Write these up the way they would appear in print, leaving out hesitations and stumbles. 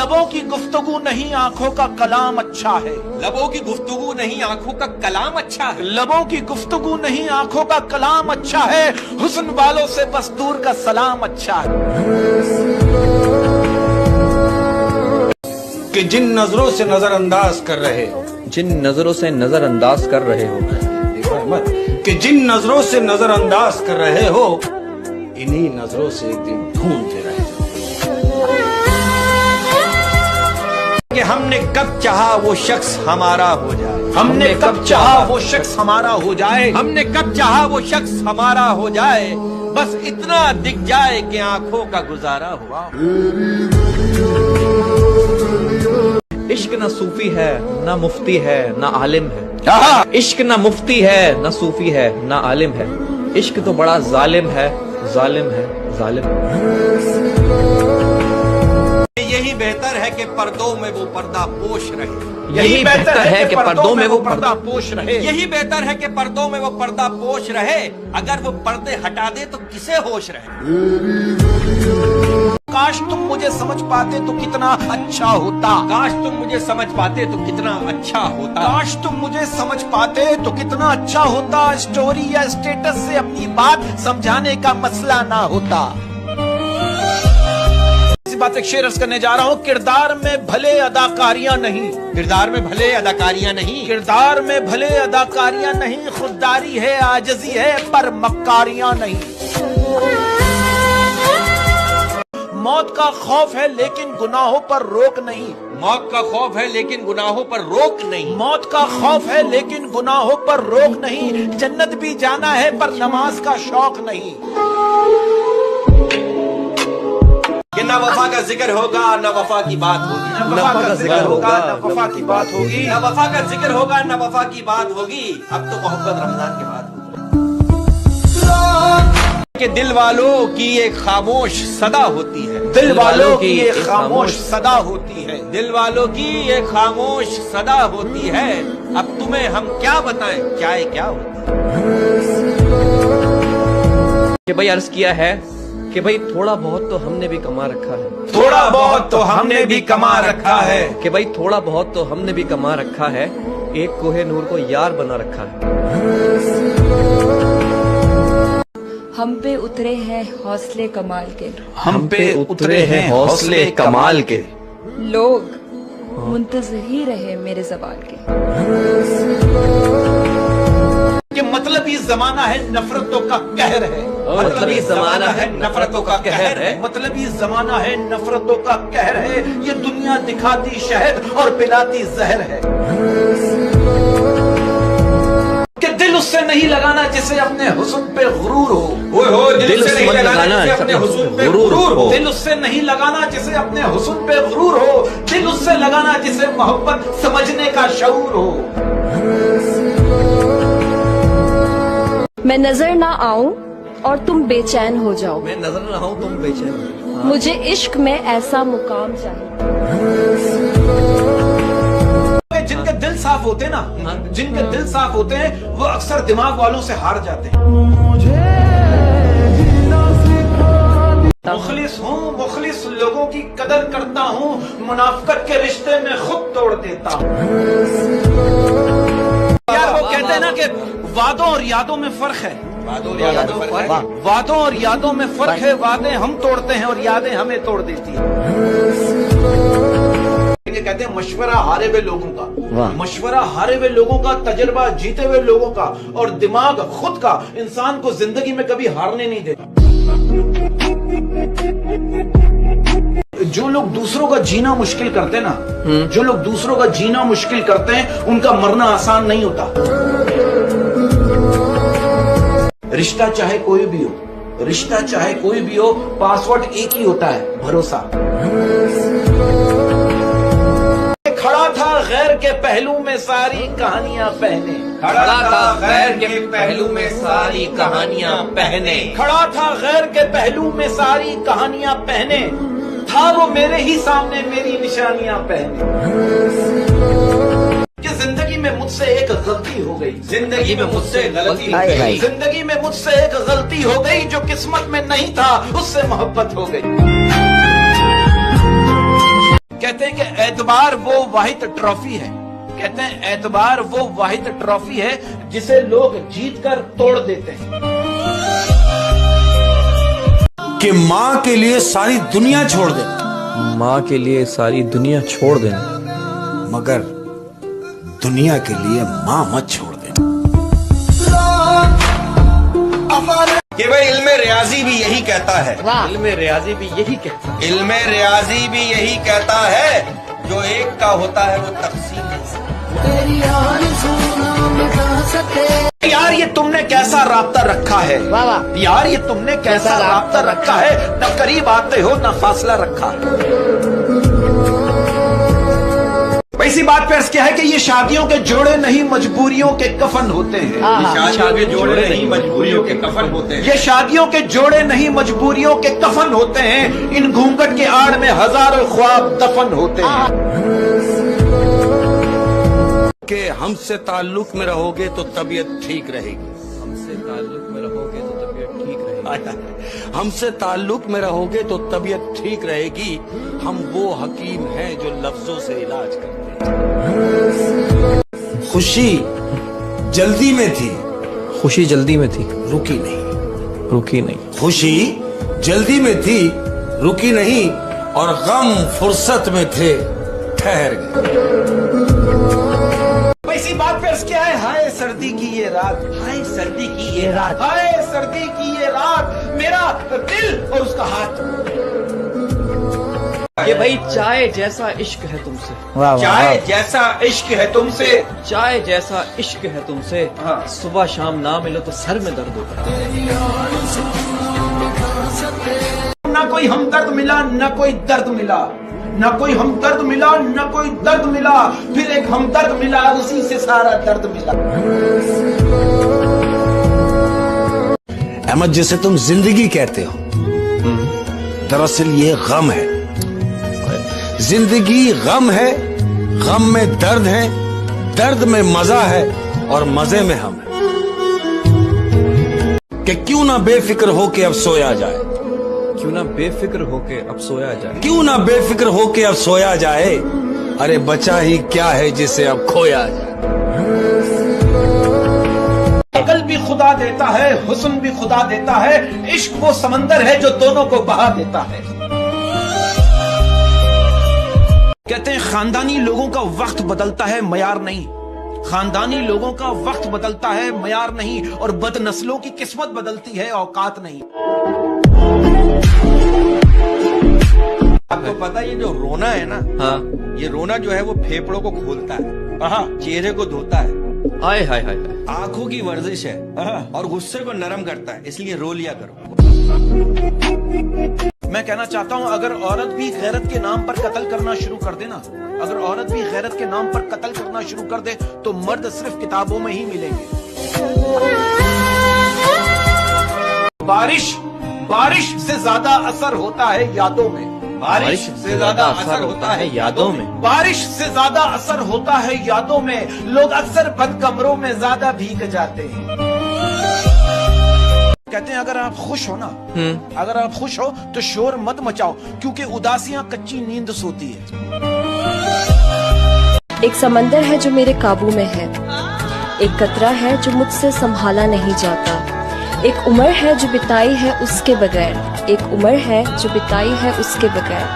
लबों की गुफ्तगू नहीं आंखों का कलाम अच्छा है। लबों की गुफ्तगू नहीं आंखों का कलाम अच्छा है। लबों की गुफ्तगू नहीं आंखों का कलाम अच्छा है। हुस्न वालों से बस दूर का सलाम अच्छा है। कि जिन नजरों से नजरअंदाज कर रहे हो, जिन नजरों से नजरअंदाज कर रहे हो, देखो अहमद, कि जिन नजरों से नजरअंदाज कर रहे हो, इन्हीं नजरों से एक दिन ढूंढते रहे कि हमने कब चाहा वो शख्स हमारा हो जाए। हमने कब चाहा वो शख्स हमारा हो जाए। हमने कब चाहा वो शख्स हमारा हो जाए, बस इतना दिख जाए कि आंखों का गुजारा हुआ। इश्क ना सूफी है ना मुफ्ती है ना आलिम है। इश्क ना मुफ्ती है ना सूफी है ना आलिम है। इश्क तो बड़ा जालिम है, जालिम है, जालिम है। यही बेहतर है कि पर्दों में वो पर्दा पोश रहे। यही बेहतर है कि पर्दों में वो पर्दा पोश रहे। यही बेहतर है कि पर्दों में वो पर्दा पोश रहे। अगर वो पर्दे हटा दे तो किसे होश रहे। काश तुम मुझे समझ पाते तो कितना अच्छा होता। काश तुम मुझे समझ पाते तो कितना अच्छा होता। काश तुम मुझे समझ पाते तो कितना अच्छा होता। स्टोरी या स्टेटस से अपनी बात समझाने का मसला ना होता। इसी बात एक शेर अर्ज करने जा रहा हूँ। किरदार में भले अदाकारियां नहीं, किरदार में भले अदाकारियां नहीं, किरदार में भले अदाकारियां नहीं, खुददारी है, आजिज़ी है, पर मक्कारियां नहीं। मौत का खौफ है लेकिन गुनाहों पर रोक नहीं। मौत का खौफ है लेकिन गुनाहों पर रोक नहीं। मौत का खौफ है लेकिन गुनाहों पर रोक नहीं। जन्नत भी जाना है पर नमाज का शौक नहीं। कि न वफा का जिक्र होगा न वफा की बात होगी। न वफा का जिक्र होगा न वफा की बात होगी। न वफा का जिक्र होगा न वफा की बात होगी। अब तो मोहब्बत रमजान के बाद होगी। कि दिल वालों की एक खामोश सदा होती है। दिल वालों की एक खामोश सदा होती है। दिल वालों की एक खामोश सदा होती है। अब तुम्हें हम क्या बताएं, क्या होती है। कि भाई अर्ज किया है कि भाई थोड़ा बहुत तो हमने भी कमा रखा है। थोड़ा बहुत तो हमने भी कमा रखा है। कि भाई थोड़ा बहुत तो हमने भी कमा रखा है। एक कोहे नूर को यार बना रखा है। हम पे उतरे हैं हौसले कमाल के। हम पे उतरे हैं हौसले कमाल के। लोग मुंतज़िर ही रहे मेरे ज़वाल के। कि मतलब ये जमाना है नफरतों का कहर है। मतलब ये जमाना है नफरतों का कहर है। मतलब ये जमाना है नफरतों का कहर है। ये दुनिया दिखाती शहद और पिलाती जहर है। कि दिल उससे नहीं लगाना जिसे अपने हुस्न पे गुरूर हो। दिल उससे नहीं लगाना जिसे अपने हुस्न पे गुरूर हो। दिल उससे नहीं लगाना जिसे अपने हुस्न पे गुरूर हो। दिल उससे लगाना जिसे मोहब्बत समझने का शऊर हो। मैं नजर ना आऊं और तुम बेचैन हो जाओ। मैं नजर ना हूं तुम बेचैन हो। मुझे इश्क में ऐसा मुकाम चाहिए। जिनके दिल साफ होते ना, जिनके दिल साफ होते हैं वो अक्सर दिमाग वालों से हार जाते हैं। मुखलिस हूँ, मुखलिस लोगों की कदर करता हूँ। मुनाफिकत के रिश्ते में खुद तोड़ देता हूँ। यार वो कहते हैं ना कि वादों और यादों में फर्क है। वादों और यादों में फर्क है। वादे हम तोड़ते हैं और यादें हमें तोड़ देती हैं। ये कहते हैं मशवरा हारे हुए लोगों का, मशवरा हारे हुए लोगों का, तजर्बा जीते हुए लोगों का और दिमाग खुद का इंसान को जिंदगी में कभी हारने नहीं देता। जो लोग दूसरों का जीना मुश्किल करते हैं ना, जो लोग दूसरों का जीना मुश्किल करते हैं, उनका मरना आसान नहीं होता। रिश्ता चाहे कोई भी हो, रिश्ता चाहे कोई भी हो, पासवर्ड एक ही होता है, भरोसा। खड़ा था गैर के पहलू में सारी कहानियां पहने। खड़ा था गैर के पहलू में सारी कहानियां पहने। खड़ा था गैर के पहलू में सारी कहानियां पहने। था वो मेरे ही सामने मेरी निशानियां पहने। कि जिंदगी में मुझसे एक गलती हो गई। जिंदगी में मुझसे गलती हो गई। जिंदगी में मुझसे एक गलती हो गई। जो किस्मत में नहीं था उससे मोहब्बत हो गई। कहते हैं कि एतबार वो वाहिद ट्रॉफी है, कहते हैं एतबार वो वाहिद ट्रॉफी है जिसे लोग जीत कर तोड़ देते हैं। कि माँ के लिए सारी दुनिया छोड़ दे, माँ के लिए सारी दुनिया छोड़ देना, मगर दुनिया के लिए माँ मत छोड़ दे। कि भाई इल्मे रियाजी भी यही कहता है, इल्मे रियाजी भी यही कहता है, इल्मे रियाजी भी यही कहता है, जो एक का होता है वो तकसीम नहीं सकता। यार ये तुमने कैसा राब्ता रखा है, यार ये तुमने कैसा राब्ता रखा है, न करीब आते हो न फासला रखा है। इसी बात पे अर्ज क्या है कि ये शादियों के जोड़े नहीं मजबूरियों के कफन होते हैं, शादियों के जोड़े नहीं मजबूरियों के कफन होते हैं, ये शादियों के जोड़े नहीं मजबूरियों के कफन होते हैं, इन घूंघट के आड़ में हजारों ख्वाब दफन होते हैं। कि हमसे ताल्लुक में रहोगे तो तबीयत ठीक रहेगी, हमसे ताल्लुक में रहोगे तो तबीयत ठीक रहेगी, हमसे ताल्लुक में रहोगे तो तबीयत ठीक रहेगी। हम वो हकीम हैं जो लफ्जों से इलाज करते हैं। खुशी जल्दी में थी, खुशी जल्दी में थी, रुकी नहीं, रुकी नहीं, खुशी जल्दी में थी, रुकी नहीं, और गम फुर्सत में थे, ठहर गए। इसी बात पे अर्ज क्या है, हाय सर्दी की ये रात, हाय सर्दी की ये रात, हाय सर्दी की ये रात, मेरा दिल और उसका हाथ। ये भाई चाय जैसा इश्क है तुमसे, चाय जैसा इश्क है तुमसे, चाय जैसा इश्क है तुमसे, सुबह शाम ना मिलो तो सर में दर्द होता है। ना कोई हमदर्द मिला ना कोई दर्द मिला, ना कोई हमदर्द मिला ना कोई दर्द मिला, फिर एक हमदर्द मिला, उसी से सारा दर्द मिला। अहमद, जिसे तुम जिंदगी कहते हो, दरअसल ये गम है। जिंदगी गम है, गम में दर्द है, दर्द में मजा है, और मजे में हम हैं। कि क्यों ना बेफिक्र हो के अब सोया जाए, क्यों ना बेफिक्र होके अब सोया जाए, क्यों ना बेफिक्र हो के अब सोया जाए, अरे बचा ही क्या है जिसे अब खोया जाए। अकल भी खुदा देता है, हुस्न भी खुदा देता है, इश्क वो समंदर है जो दोनों को बहा देता है। कहते हैं खानदानी लोगों का वक्त बदलता है, मयार नहीं, खानदानी लोगों का वक्त बदलता है, मयार नहीं, और बदनस्लों की किस्मत बदलती है, औकात नहीं। आपको पता है ये जो रोना है ना, हाँ, ये रोना जो है वो फेफड़ों को खोलता है, चेहरे को धोता है, हाय हाय हाय, आंखों की वर्जिश है, और गुस्से को नरम करता है, इसलिए रो लिया करो। मैं कहना चाहता हूं, अगर औरत भी गैरत के नाम पर कत्ल करना शुरू कर दे ना, अगर औरत भी गैरत के नाम पर कत्ल करना शुरू कर दे, तो मर्द सिर्फ किताबों में ही मिलेंगे। बारिश से ज्यादा असर होता है यादों में, बारिश से ज्यादा असर होता है यादों में, बारिश से ज्यादा असर होता है यादों में, लोग अक्सर बंद कमरों में ज्यादा भीग जाते हैं। कहते हैं अगर आप खुश हो ना, अगर आप खुश हो तो शोर मत मचाओ, क्योंकि उदासियां कच्ची नींद सोती है। एक समंदर है जो मेरे काबू में है, एक कतरा है जो मुझसे संभाला नहीं जाता, एक उम्र है जो बिताई है उसके बगैर, एक उम्र है जो बिताई है उसके बगैर,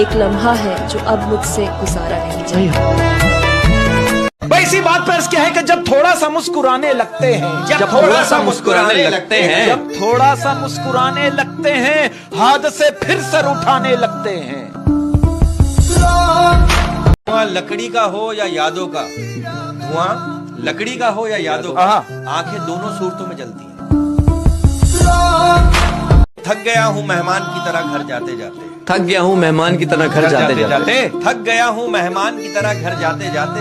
एक लम्हा है जो अब मुझसे गुजारा नहीं जाता। भाई इसी बात पर क्या है कि जब थोड़ा सा मुस्कुराने लगते हैं, जब थोड़ा सा मुस्कुराने लगते हैं, जब थोड़ा सा मुस्कुराने लगते हैं, हादसे फिर सर उठाने लगते हैं। धुआं लकड़ी का हो या यादों का, धुआं लकड़ी का हो या यादों का, आंखें दोनों सूरतों में जलती हैं। थक गया हूँ मेहमान की तरह घर जाते जाते, थक गया हूँ मेहमान की तरह घर जाते जाते, थक गया हूँ मेहमान की तरह घर जाते जाते,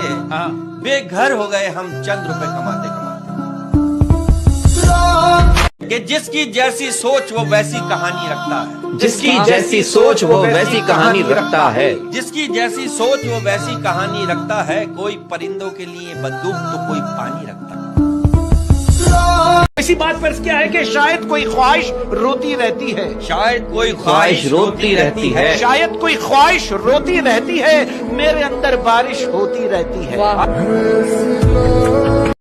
बेघर हो गए हम चंद रुपए कमाते कमाते। कि जिसकी जैसी सोच वो वैसी कहानी रखता है, जिसकी जैसी सोच वो वैसी कहानी रखता है, जिसकी जैसी सोच वो वैसी कहानी रखता है, कोई परिंदों के लिए बंदूक तो कोई पानी रखता है। इसी बात पर क्या है कि शायद कोई ख्वाहिश रोती रहती है, शायद कोई ख्वाहिश रोती रहती है, शायद कोई ख्वाहिश रोती रहती है, मेरे अंदर बारिश होती रहती है।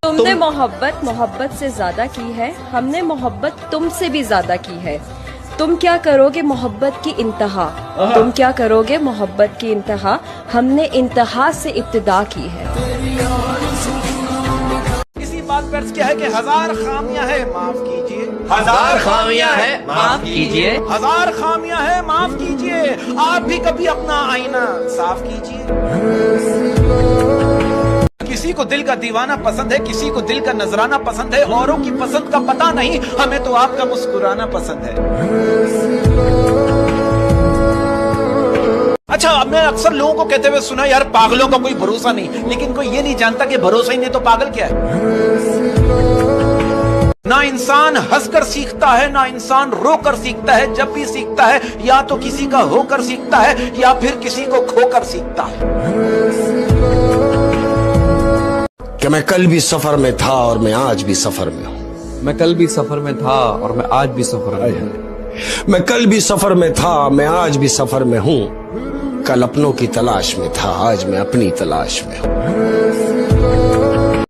तुमने मोहब्बत से ज्यादा की है, हमने मोहब्बत तुमसे भी ज्यादा की है। तुम क्या करोगे मोहब्बत की इंतहा, तुम क्या करोगे मोहब्बत की इंतहा, हमने इंतहा से इब्तिदा की है। इसी बात पर क्या है कि हजार खामियां है माफ कीजिए, हजार खामियां है माफ कीजिए, हजार खामियां है माफ कीजिए, आप भी कभी अपना आईना साफ कीजिए। किसी को दिल का दीवाना पसंद है, किसी को दिल का नजराना पसंद है, औरों की पसंद का पता नहीं, हमें तो आपका मुस्कुराना पसंद है। अच्छा, अब मैं अक्सर लोगों को कहते हुए सुना, यार पागलों का कोई भरोसा नहीं, लेकिन कोई ये नहीं जानता कि भरोसा ही नहीं तो पागल क्या है। ना इंसान हंसकर सीखता है, ना इंसान रोकर सीखता है, जब भी सीखता है या तो किसी का होकर सीखता है या फिर किसी को खोकर सीखता है। कि मैं कल भी सफर में था और मैं आज भी सफर में हूँ। मैं कल भी सफर में था और मैं आज भी सफर में हूँ। मैं कल भी सफर में था, मैं आज भी सफर में हूँ। कल अपनों की तलाश में था, आज मैं अपनी तलाश में हूँ।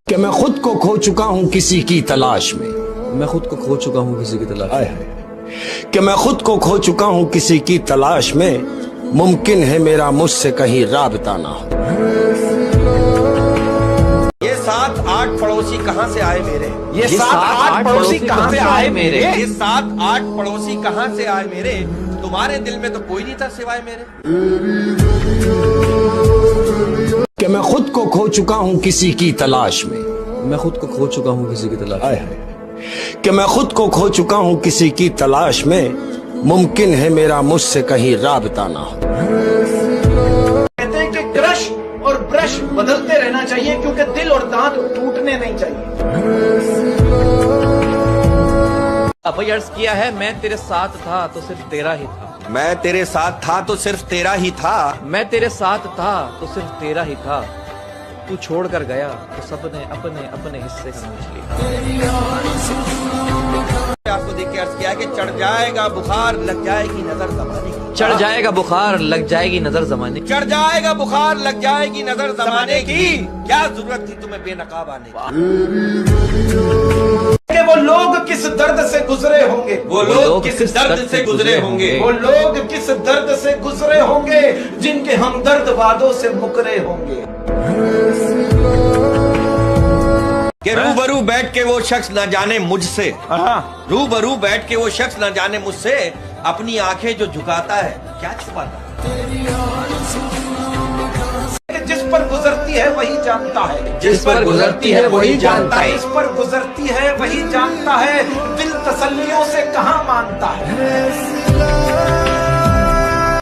कि मैं खुद को खो चुका हूँ किसी की तलाश में, मैं खुद को खो चुका हूँ किसी की तलाश में। कि मैं खुद को खो चुका हूँ किसी की तलाश में, मुमकिन है मेरा मुझसे कहीं राबता ना हो। ये 7-8 पड़ोसी कहाँ से आए मेरे, ये 7-8 पड़ोसी कहाँ से आए मेरे, ये 7-8 पड़ोसी कहाँ से आए मेरे, तुम्हारे दिल में तो कोई नहीं था सिवाय मेरे। कि मैं खुद को खो चुका हूँ किसी की तलाश में, मैं खुद को खो चुका हूँ किसी की तलाश में। कि मैं खुद को खो चुका हूँ किसी की तलाश में, मुमकिन है मेरा मुझसे कहीं राबता ना हो। कहते हैं कि क्रश और ब्रश बदलते रहना चाहिए, क्योंकि दिल और दांत टूटने नहीं चाहिए। अब अर्ज किया है, मैं तेरे साथ था तो सिर्फ तेरा ही था, मैं तेरे साथ था तो सिर्फ तेरा ही था, मैं तेरे साथ था तो सिर्फ तेरा ही था, तू छोड़ कर गया तो सबने अपने अपने हिस्से का नोच लिया। आपको देख के अर्ज किया कि चढ़ जाएगा बुखार लग जाएगी नजर जमाने की, चढ़ जाएगा बुखार लग जाएगी नजर जमाने की, चढ़ जाएगा बुखार लग जाएगी नजर जमाने की, क्या जरूरत थी तुम्हें बेनकाब आने की। कि वो लोग किस दर्द से गुजरे होंगे, वो लोग किस दर्द से गुजरे होंगे, वो लोग किस दर्द से गुजरे होंगे, जिनके हमदर्द वादों से मुकरे होंगे। कि रूबरू बैठ के वो शख्स न जाने मुझसे, रूबरू बैठ के वो शख्स न जाने मुझसे, अपनी आंखें जो झुकाता है क्या छुपाता है। जिस पर गुजरती है वही जानता है, जिस पर गुजरती है वही जानता है, जिस पर गुजरती है वही जानता है, दिल तसल्लियों से कहाँ मानता है।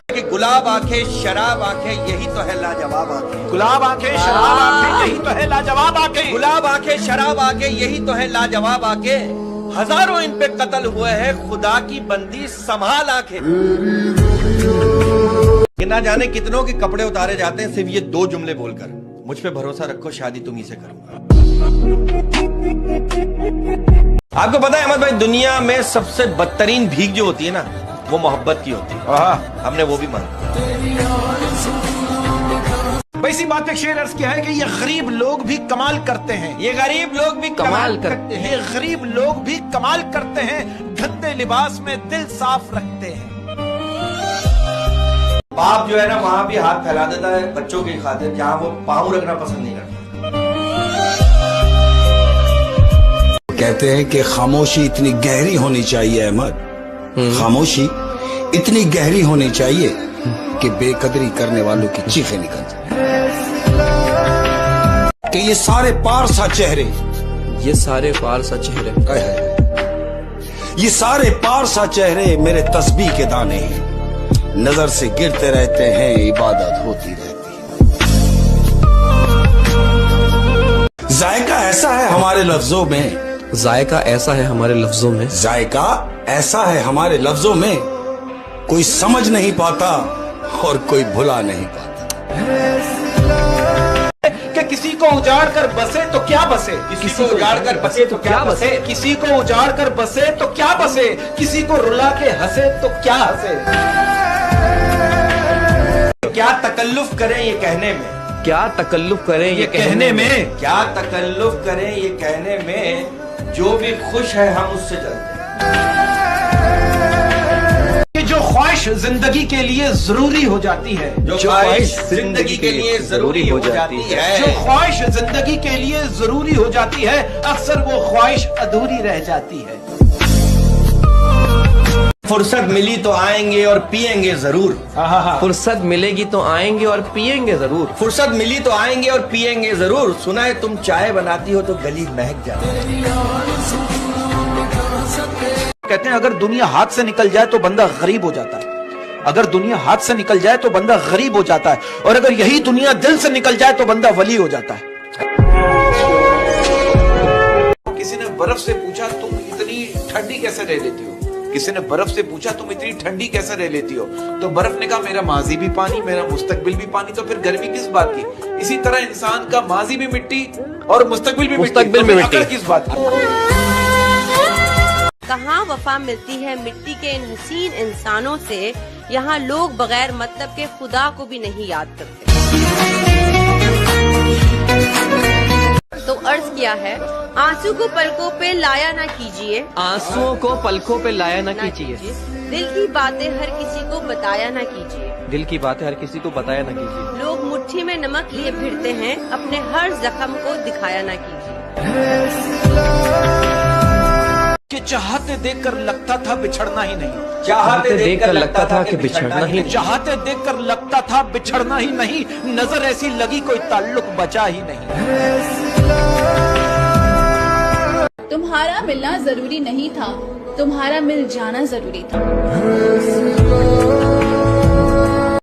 कि गुलाब आंखें शराब आंखें यही तो है लाजवाब आंखें, गुलाब आंखें शराब आंखें यही तो है लाजवाब आंखें, गुलाब आंखें शराब आंखें यही तो है लाजवाब आंखें, हजारों इन पे कत्ल हुए हैं खुदा की बंदी संभाल आंखें। कि ना जाने कितनों के कपड़े उतारे जाते हैं सिर्फ ये 2 जुमले बोलकर, मुझ पे भरोसा रखो शादी तुम ही से करूंगा। आपको पता है अहमद भाई, दुनिया में सबसे बदतरीन भीख जो होती है ना, वो मोहब्बत की होती है। हमने वो भी माना। इसी बात पे शेर अर्ज किया है कि ये गरीब लोग भी कमाल करते हैं, ये गरीब लोग भी कमाल करते हैं, ये गरीब लोग भी कमाल करते हैं, गंदे लिबास में दिल साफ रखते हैं। बाप जो है ना वहां भी हाथ फैला देता है बच्चों की खातिर, जहां वो पाँव रखना पसंद नहीं करता। कहते हैं कि खामोशी इतनी गहरी होनी चाहिए अहमद, खामोशी इतनी गहरी होनी चाहिए कि बेकदरी करने वालों की चीखें निकल जाए। कि ये सारे पारसा चेहरे, ये सारे पारसा चेहरे, ये सारे पारसा चेहरे मेरे तस्बीह के दाने हैं, नजर से गिरते रहते हैं, इबादत होती रहती है। जायका ऐसा है हमारे लफ्जों में, जायका ऐसा है हमारे लफ्जों में, जायका ऐसा है हमारे लफ्जों में, कोई समझ नहीं पाता और कोई भुला नहीं पाता। कि किसी को उजाड़ कर बसे तो क्या बसे, किसी को उजाड़ कर बसे तो क्या बसे, किसी को उजाड़ कर बसे तो क्या बसे, किसी को रुला के हंसे तो क्या हंसे। क्या तकल्लुफ करें ये कहने में, क्या तकल्लुफ करें ये कहने में, क्या तकल्लुफ करें ये कहने में, जो भी खुश है हम उससे चलते हैं। कि जो ख्वाहिश जिंदगी के लिए जरूरी हो जाती है, जो ख्वाहिश जिंदगी के लिए जरूरी हो जाती है, जो ख्वाहिश जिंदगी के लिए जरूरी हो जाती है, अक्सर वो ख्वाहिश अधूरी रह जाती है। फुर्सत मिली तो आएंगे और पिएंगे जरूर, फुर्सत मिलेगी तो आएंगे और पिएंगे जरूर, फुर्सत मिली तो आएंगे और पिएंगे जरूर। सुना है तुम चाय बनाती हो तो गली महक जाती है। कहते हैं अगर दुनिया हाथ से निकल जाए तो बंदा गरीब हो जाता है, अगर दुनिया हाथ से निकल जाए तो बंदा गरीब हो जाता है, और अगर यही दुनिया दिल से निकल जाए तो बंदा वली हो जाता है। किसी ने बर्फ से पूछा तुम इतनी ठंडी कैसे रह लेती हो, किसी ने बर्फ से पूछा तुम इतनी ठंडी कैसे रह लेती हो, तो बर्फ ने कहा मेरा माजी भी पानी, मेरा मुस्तकबिल भी पानी, तो फिर गर्मी किस बात की। इसी तरह इंसान का माजी भी मिट्टी और मुस्तकबिल भी मिट्टी, तो फिर अकड़ किस बात की। कहाँ वफा मिलती है मिट्टी के इन हसीन इंसानों से, यहाँ लोग बगैर मतलब के खुदा को भी नहीं याद करते। तो अर्ज किया है, आंसू को पलकों पे लाया ना कीजिए, आंसुओं को पलकों पे लाया ना कीजिए, दिल की बातें हर किसी को बताया ना कीजिए, दिल की बातें हर किसी को बताया ना कीजिए। लोग मुट्ठी में नमक लिए फिरते हैं, अपने हर जख्म को दिखाया ना कीजिए। कि चाहते देखकर लगता था बिछड़ना ही नहीं, चाहते देखकर लगता था कि बिछड़ना ही नहीं, चाहते देखकर लगता था बिछड़ना ही नहीं, नजर ऐसी लगी कोई ताल्लुक बचा ही नहीं। तुम्हारा मिलना जरूरी नहीं था, तुम्हारा मिल जाना जरूरी था।